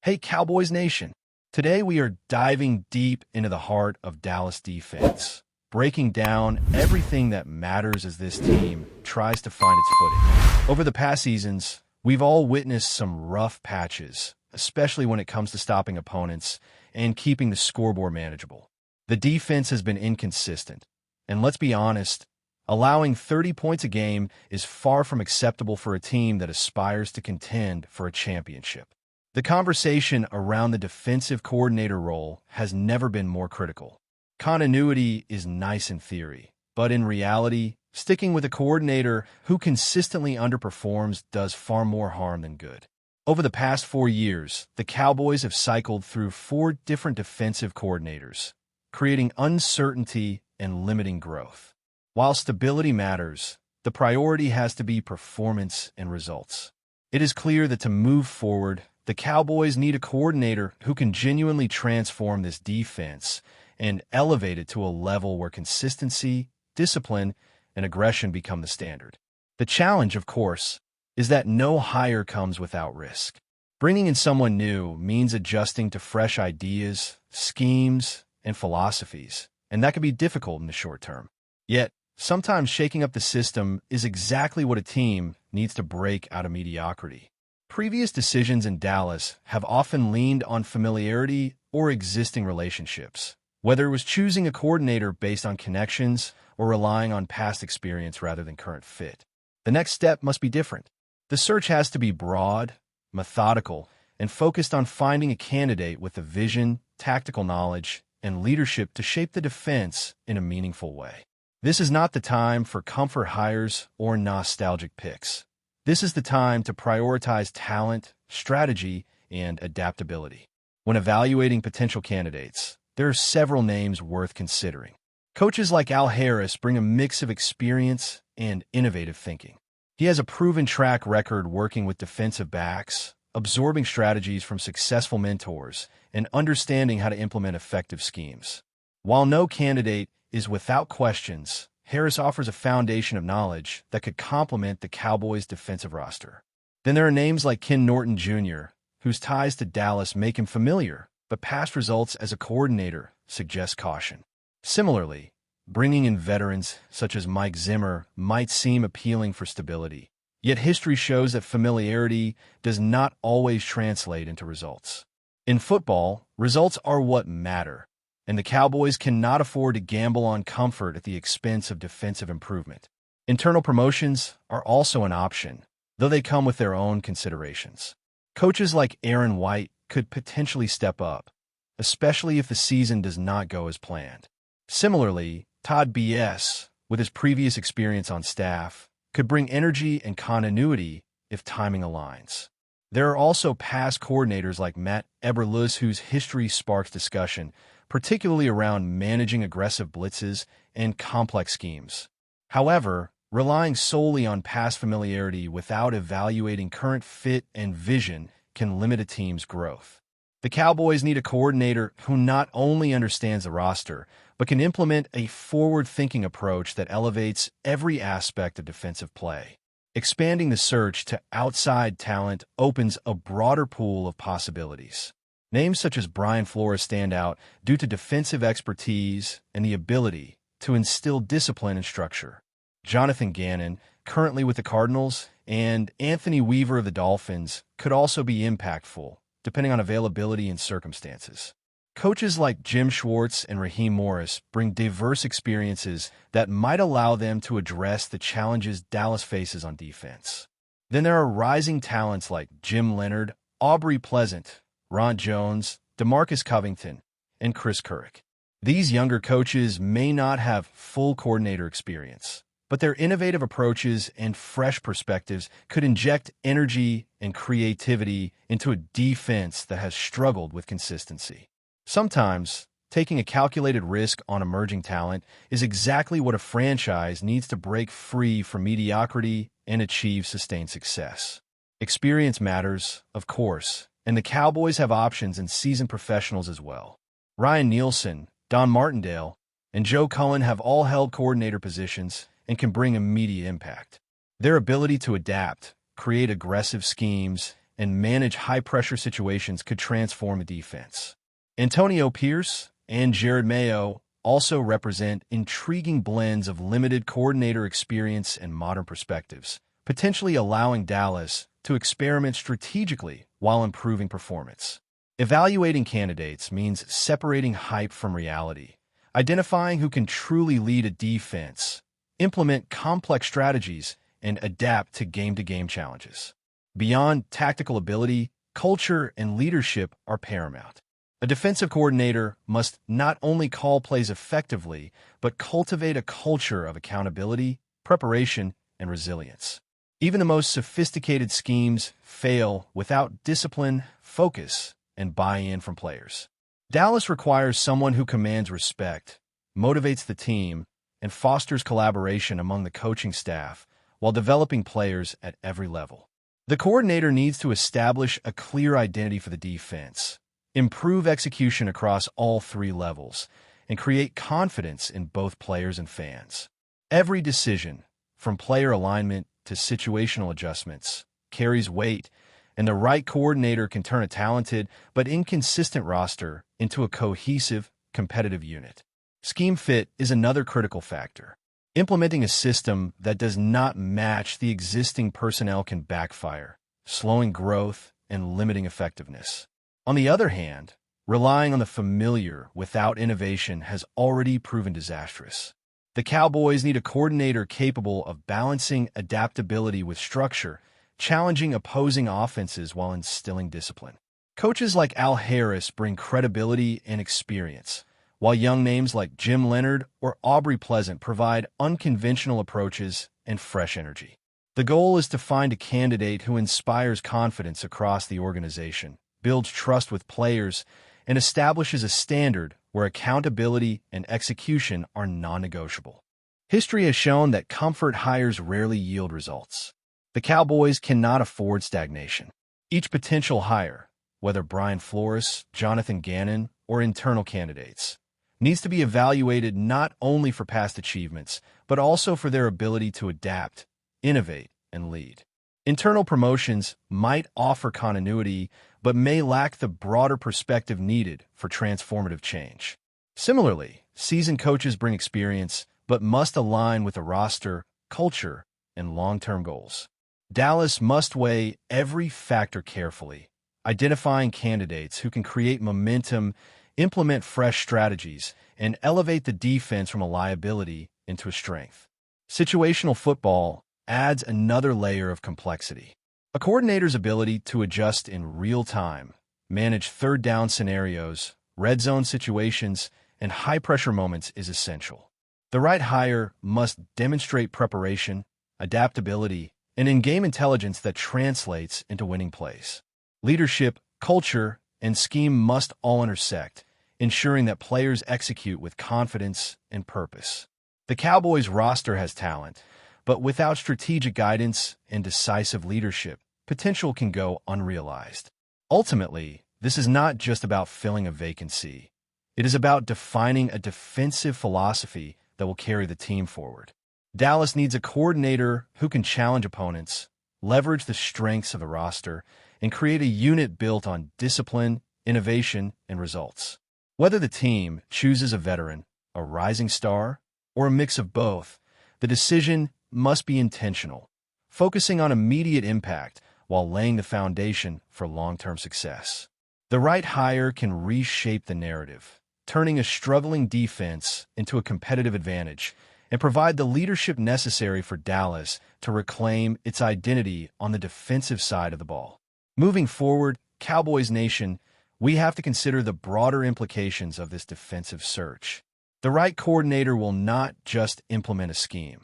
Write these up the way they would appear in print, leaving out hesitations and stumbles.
Hey, Cowboys Nation. Today we are diving deep into the heart of Dallas defense, breaking down everything that matters as this team tries to find its footing. Over the past seasons, we've all witnessed some rough patches, especially when it comes to stopping opponents and keeping the scoreboard manageable. The defense has been inconsistent, and let's be honest, allowing 30 points a game is far from acceptable for a team that aspires to contend for a championship. The conversation around the defensive coordinator role has never been more critical. Continuity is nice in theory, but in reality, sticking with a coordinator who consistently underperforms does far more harm than good. Over the past 4 years, the Cowboys have cycled through 4 different defensive coordinators, creating uncertainty and limiting growth. While stability matters, the priority has to be performance and results. It is clear that to move forward, the Cowboys need a coordinator who can genuinely transform this defense and elevate it to a level where consistency, discipline, and aggression become the standard. The challenge, of course, is that no hire comes without risk. Bringing in someone new means adjusting to fresh ideas, schemes, and philosophies, and that can be difficult in the short term. Yet, sometimes shaking up the system is exactly what a team needs to break out of mediocrity. Previous decisions in Dallas have often leaned on familiarity or existing relationships, whether it was choosing a coordinator based on connections or relying on past experience rather than current fit. The next step must be different. The search has to be broad, methodical, and focused on finding a candidate with the vision, tactical knowledge, and leadership to shape the defense in a meaningful way. This is not the time for comfort hires or nostalgic picks. This is the time to prioritize talent, strategy, and adaptability. When evaluating potential candidates, there are several names worth considering. Coaches like Al Harris bring a mix of experience and innovative thinking. He has a proven track record working with defensive backs, absorbing strategies from successful mentors, and understanding how to implement effective schemes. While no candidate is without questions, Harris offers a foundation of knowledge that could complement the Cowboys' defensive roster. Then there are names like Ken Norton Jr., whose ties to Dallas make him familiar, but past results as a coordinator suggest caution. Similarly, bringing in veterans such as Mike Zimmer might seem appealing for stability, yet history shows that familiarity does not always translate into results. In football, results are what matter, and the Cowboys cannot afford to gamble on comfort at the expense of defensive improvement. Internal promotions are also an option, though they come with their own considerations. Coaches like Aaron White could potentially step up, especially if the season does not go as planned. Similarly, Todd B.S., with his previous experience on staff, could bring energy and continuity if timing aligns. There are also past coordinators like Matt Eberflus, whose history sparks discussion, particularly around managing aggressive blitzes and complex schemes. However, relying solely on past familiarity without evaluating current fit and vision can limit a team's growth. The Cowboys need a coordinator who not only understands the roster, but can implement a forward-thinking approach that elevates every aspect of defensive play. Expanding the search to outside talent opens a broader pool of possibilities. Names such as Brian Flores stand out due to defensive expertise and the ability to instill discipline and structure. Jonathan Gannon, currently with the Cardinals, and Anthony Weaver of the Dolphins could also be impactful, depending on availability and circumstances. Coaches like Jim Schwartz and Raheem Morris bring diverse experiences that might allow them to address the challenges Dallas faces on defense. Then there are rising talents like Jim Leonard, Aubrey Pleasant, Ron Jones, DeMarcus Covington, and Chris Kurrick. These younger coaches may not have full coordinator experience, but their innovative approaches and fresh perspectives could inject energy and creativity into a defense that has struggled with consistency. Sometimes, taking a calculated risk on emerging talent is exactly what a franchise needs to break free from mediocrity and achieve sustained success. Experience matters, of course, and the Cowboys have options and seasoned professionals as well. Ryan Nielsen, Don Martindale, and Joe Cullen have all held coordinator positions and can bring immediate impact. Their ability to adapt, create aggressive schemes, and manage high-pressure situations could transform a defense. Antonio Pierce and Jared Mayo also represent intriguing blends of limited coordinator experience and modern perspectives, potentially allowing Dallas to experiment strategically while improving performance. Evaluating candidates means separating hype from reality, identifying who can truly lead a defense, implement complex strategies, and adapt to game-to-game challenges. Beyond tactical ability, culture and leadership are paramount. A defensive coordinator must not only call plays effectively, but cultivate a culture of accountability, preparation, and resilience. Even the most sophisticated schemes fail without discipline, focus, and buy-in from players. Dallas requires someone who commands respect, motivates the team, and fosters collaboration among the coaching staff while developing players at every level. The coordinator needs to establish a clear identity for the defense, improve execution across all three levels, and create confidence in both players and fans. Every decision, from player alignment to situational adjustments, carries weight, and the right coordinator can turn a talented but inconsistent roster into a cohesive, competitive unit. Scheme fit is another critical factor. Implementing a system that does not match the existing personnel can backfire, slowing growth and limiting effectiveness. On the other hand, relying on the familiar without innovation has already proven disastrous. The Cowboys need a coordinator capable of balancing adaptability with structure, challenging opposing offenses while instilling discipline. Coaches like Al Harris bring credibility and experience, while young names like Jim Leonard or Aubrey Pleasant provide unconventional approaches and fresh energy. The goal is to find a candidate who inspires confidence across the organization, builds trust with players, and establishes a standard where accountability and execution are non-negotiable. History has shown that comfort hires rarely yield results. The Cowboys cannot afford stagnation. Each potential hire, whether Brian Flores, Jonathan Gannon, or internal candidates, needs to be evaluated not only for past achievements, but also for their ability to adapt, innovate, and lead. Internal promotions might offer continuity, but may lack the broader perspective needed for transformative change. Similarly, seasoned coaches bring experience, but must align with the roster, culture, and long-term goals. Dallas must weigh every factor carefully, identifying candidates who can create momentum, implement fresh strategies, and elevate the defense from a liability into a strength. Situational football adds another layer of complexity. A coordinator's ability to adjust in real time, manage third down scenarios, red zone situations, and high-pressure moments is essential. The right hire must demonstrate preparation, adaptability, and in-game intelligence that translates into winning plays. Leadership, culture, and scheme must all intersect, ensuring that players execute with confidence and purpose. The Cowboys roster has talent, but without strategic guidance and decisive leadership, potential can go unrealized. Ultimately, this is not just about filling a vacancy. It is about defining a defensive philosophy that will carry the team forward. Dallas needs a coordinator who can challenge opponents, leverage the strengths of the roster, and create a unit built on discipline, innovation, and results. Whether the team chooses a veteran, a rising star, or a mix of both, the decision must be intentional, focusing on immediate impact while laying the foundation for long-term success. The right hire can reshape the narrative, turning a struggling defense into a competitive advantage, and provide the leadership necessary for Dallas to reclaim its identity on the defensive side of the ball. Moving forward, Cowboys Nation, we have to consider the broader implications of this defensive search. The right coordinator will not just implement a scheme.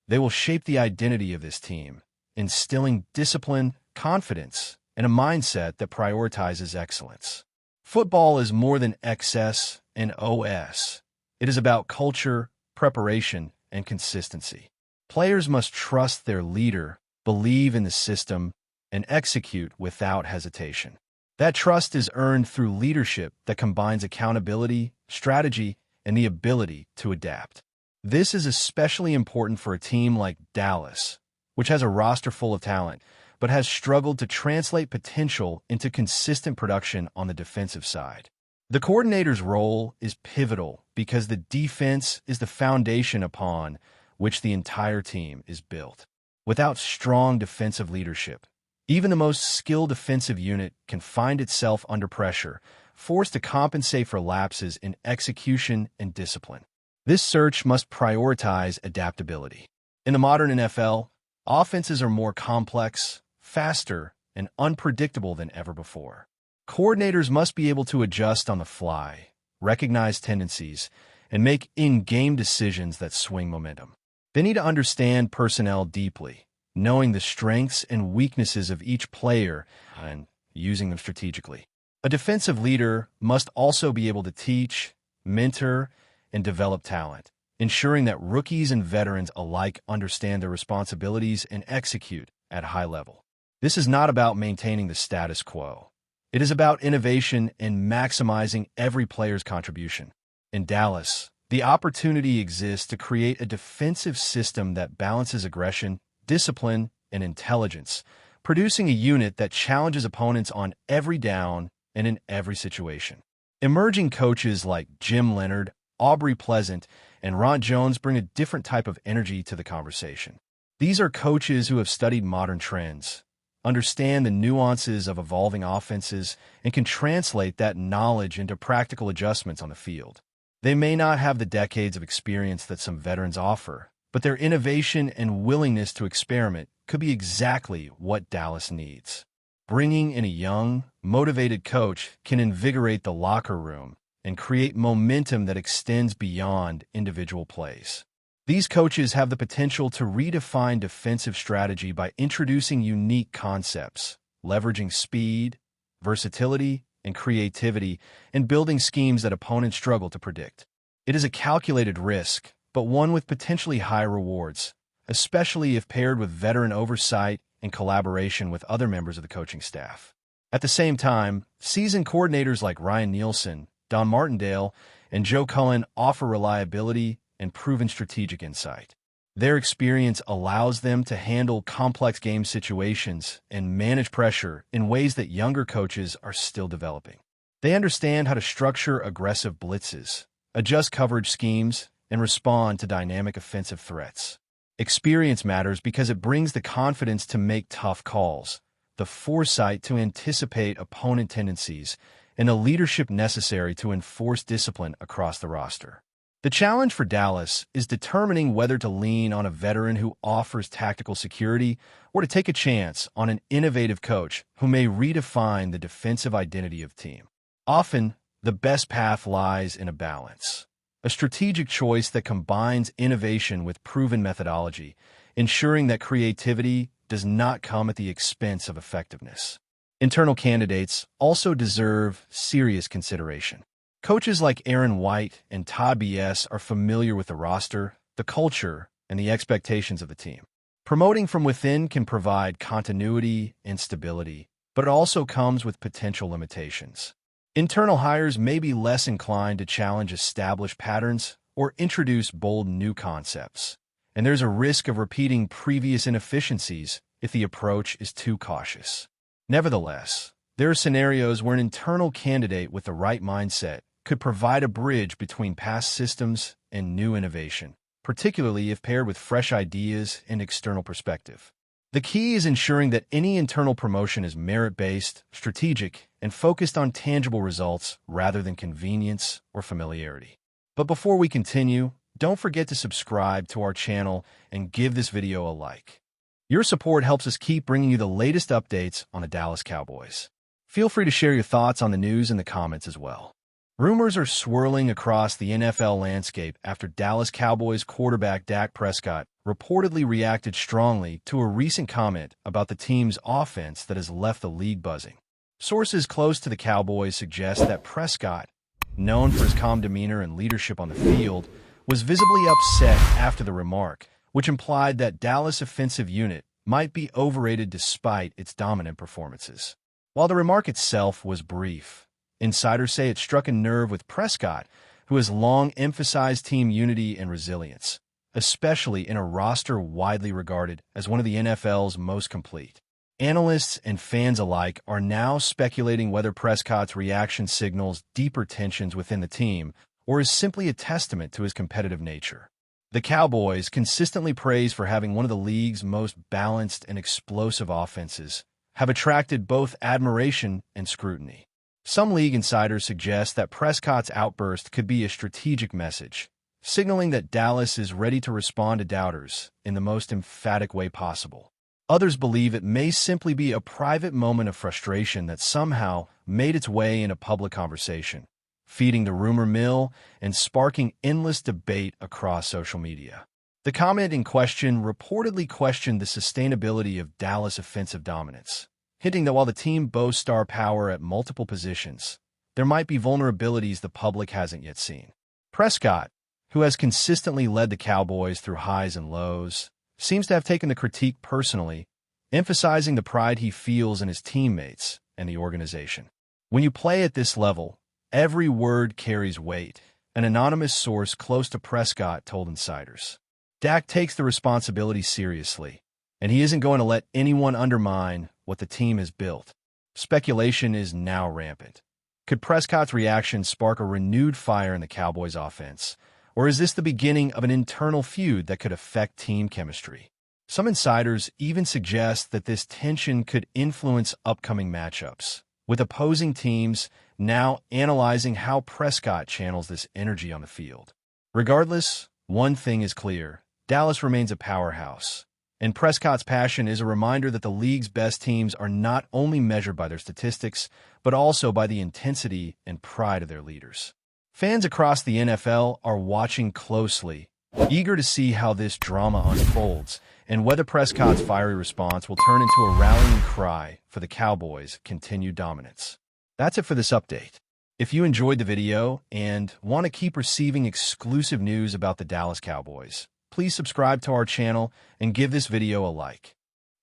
They will shape the identity of this team, instilling discipline, confidence, and a mindset that prioritizes excellence. Football is more than XS and OS. It is about culture, preparation, and consistency. Players must trust their leader, believe in the system, and execute without hesitation. That trust is earned through leadership that combines accountability, strategy, and the ability to adapt. This is especially important for a team like Dallas, which has a roster full of talent, but has struggled to translate potential into consistent production on the defensive side. The coordinator's role is pivotal because the defense is the foundation upon which the entire team is built. Without strong defensive leadership, even the most skilled defensive unit can find itself under pressure, forced to compensate for lapses in execution and discipline. This search must prioritize adaptability. In the modern NFL, offenses are more complex, faster, and unpredictable than ever before. Coordinators must be able to adjust on the fly, recognize tendencies, and make in-game decisions that swing momentum. They need to understand personnel deeply, knowing the strengths and weaknesses of each player and using them strategically. A defensive leader must also be able to teach, mentor, and develop talent, ensuring that rookies and veterans alike understand their responsibilities and execute at a high level. This is not about maintaining the status quo. It is about innovation and maximizing every player's contribution. In Dallas, the opportunity exists to create a defensive system that balances aggression, discipline, and intelligence, producing a unit that challenges opponents on every down and in every situation. Emerging coaches like Jim Leonard, Aubrey Pleasant, and Ron Jones bring a different type of energy to the conversation. These are coaches who have studied modern trends, understand the nuances of evolving offenses, and can translate that knowledge into practical adjustments on the field. They may not have the decades of experience that some veterans offer, but their innovation and willingness to experiment could be exactly what Dallas needs. Bringing in a young, motivated coach can invigorate the locker room and create momentum that extends beyond individual plays. These coaches have the potential to redefine defensive strategy by introducing unique concepts, leveraging speed, versatility, and creativity, and building schemes that opponents struggle to predict. It is a calculated risk, but one with potentially high rewards, especially if paired with veteran oversight and collaboration with other members of the coaching staff. At the same time, seasoned coordinators like Ryan Nielsen, Don Martindale, and Joe Cullen offer reliability and proven strategic insight. Their experience allows them to handle complex game situations and manage pressure in ways that younger coaches are still developing. They understand how to structure aggressive blitzes, adjust coverage schemes, and respond to dynamic offensive threats. Experience matters because it brings the confidence to make tough calls, the foresight to anticipate opponent tendencies, and the leadership necessary to enforce discipline across the roster. The challenge for Dallas is determining whether to lean on a veteran who offers tactical security or to take a chance on an innovative coach who may redefine the defensive identity of the team. Often, the best path lies in a balance, a strategic choice that combines innovation with proven methodology, ensuring that creativity does not come at the expense of effectiveness. Internal candidates also deserve serious consideration. Coaches like Aaron White and Todd B.S. are familiar with the roster, the culture, and the expectations of the team. Promoting from within can provide continuity and stability, but it also comes with potential limitations. Internal hires may be less inclined to challenge established patterns or introduce bold new concepts, and there's a risk of repeating previous inefficiencies if the approach is too cautious. Nevertheless, there are scenarios where an internal candidate with the right mindset could provide a bridge between past systems and new innovation, particularly if paired with fresh ideas and external perspective. The key is ensuring that any internal promotion is merit-based, strategic, and focused on tangible results rather than convenience or familiarity. But before we continue, don't forget to subscribe to our channel and give this video a like. Your support helps us keep bringing you the latest updates on the Dallas Cowboys. Feel free to share your thoughts on the news in the comments as well. Rumors are swirling across the NFL landscape after Dallas Cowboys quarterback Dak Prescott reportedly reacted strongly to a recent comment about the team's offense that has left the league buzzing. Sources close to the Cowboys suggest that Prescott, known for his calm demeanor and leadership on the field, was visibly upset after the remark, which implied that Dallas' offensive unit might be overrated despite its dominant performances. While the remark itself was brief, insiders say it struck a nerve with Prescott, who has long emphasized team unity and resilience, especially in a roster widely regarded as one of the NFL's most complete. Analysts and fans alike are now speculating whether Prescott's reaction signals deeper tensions within the team or is simply a testament to his competitive nature. The Cowboys, consistently praised for having one of the league's most balanced and explosive offenses, have attracted both admiration and scrutiny. Some league insiders suggest that Prescott's outburst could be a strategic message, signaling that Dallas is ready to respond to doubters in the most emphatic way possible. Others believe it may simply be a private moment of frustration that somehow made its way in a public conversation, feeding the rumor mill and sparking endless debate across social media. The comment in question reportedly questioned the sustainability of Dallas' offensive dominance, hinting that while the team boasts star power at multiple positions, there might be vulnerabilities the public hasn't yet seen. Prescott, who has consistently led the Cowboys through highs and lows, seems to have taken the critique personally, emphasizing the pride he feels in his teammates and the organization. When you play at this level, every word carries weight, an anonymous source close to Prescott told insiders. Dak takes the responsibility seriously, and he isn't going to let anyone undermine what the team has built. Speculation is now rampant. Could Prescott's reaction spark a renewed fire in the Cowboys' offense? Or is this the beginning of an internal feud that could affect team chemistry? Some insiders even suggest that this tension could influence upcoming matchups, with opposing teams now analyzing how Prescott channels this energy on the field. Regardless, one thing is clear: Dallas remains a powerhouse, and Prescott's passion is a reminder that the league's best teams are not only measured by their statistics, but also by the intensity and pride of their leaders. Fans across the NFL are watching closely, eager to see how this drama unfolds and whether Prescott's fiery response will turn into a rallying cry for the Cowboys' continued dominance. That's it for this update. If you enjoyed the video and want to keep receiving exclusive news about the Dallas Cowboys, please subscribe to our channel and give this video a like.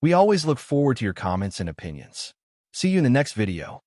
We always look forward to your comments and opinions. See you in the next video.